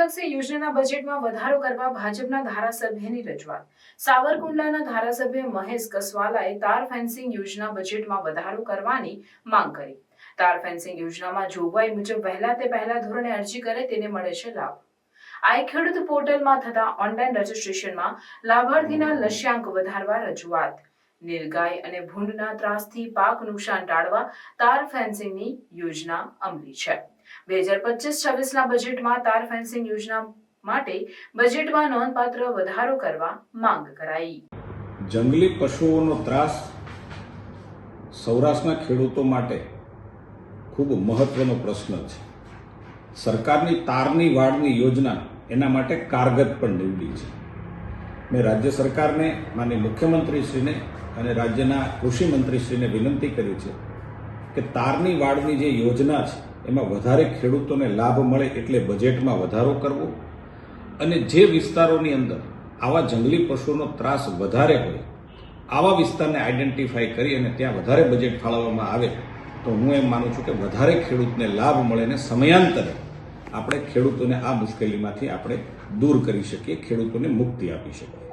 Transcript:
પશુલક્ષી યોજનાના બજેટમાં વધારો કરવા ભાજપના ધારાસભ્યની રજૂઆત। સાવરકુંડલાના ધારાસભ્ય મહેશ કસવાલાએ તાર ફેન્સિંગ યોજના બજેટમાં વધારો કરવાની માંગ કરી। તાર ફેન્સિંગ યોજનામાં જોગવાઈ મુજબ વહેલા તે પહેલા ધોરણે અરજી કરે તેને મળે છે લાભ। આઈ ખેડૂત પોર્ટલમાં થતા ઓનલાઈન રજીસ્ટ્રેશનમાં લાભાર્થીના લક્ષ્યાંક વધારવા રજૂઆત। નીલગાય અને ભૂંડના ત્રાસથી પાક નુકસાન ટાળવા તાર ફેન્સિંગની યોજના અમલી છે। 2025-26ના બજેટમાં તાર ફેન્સિંગ યોજના માટે બજેટમાં નોંધપાત્ર વધારો કરવા માંગ કરાઈ। જંગલી પશુઓનો ત્રાસ સૌરાષ્ટ્રના ખેડૂતો માટે ખૂબ મહત્વનો પ્રશ્ન છે। સરકારની તારની વાડની યોજના એના માટે કારગત પણ નીવડી છે। મેં રાજ્ય સરકારને, માનનીય મુખ્યમંત્રીશ્રીને અને રાજ્યના કૃષિ મંત્રીશ્રીને વિનંતી કરી છે કે તારની વાડની જે યોજના છે એમાં વધારે ખેડૂતોને લાભ મળે એટલે બજેટમાં વધારો કરવો અને જે વિસ્તારોની અંદર આવા જંગલી પશુઓનો ત્રાસ વધારે હોય આવા વિસ્તારને આઈડેન્ટિફાઈ કરી અને ત્યાં વધારે બજેટ ફાળવવામાં આવે તો હું એમ માનું છું કે વધારે ખેડૂતને લાભ મળે અને સમયાંતરે આપણે ખેડૂતોને આ મુશ્કેલીમાંથી આપણે દૂર કરી શકીએ, ખેડૂતોને મુક્તિ આપી શકીએ।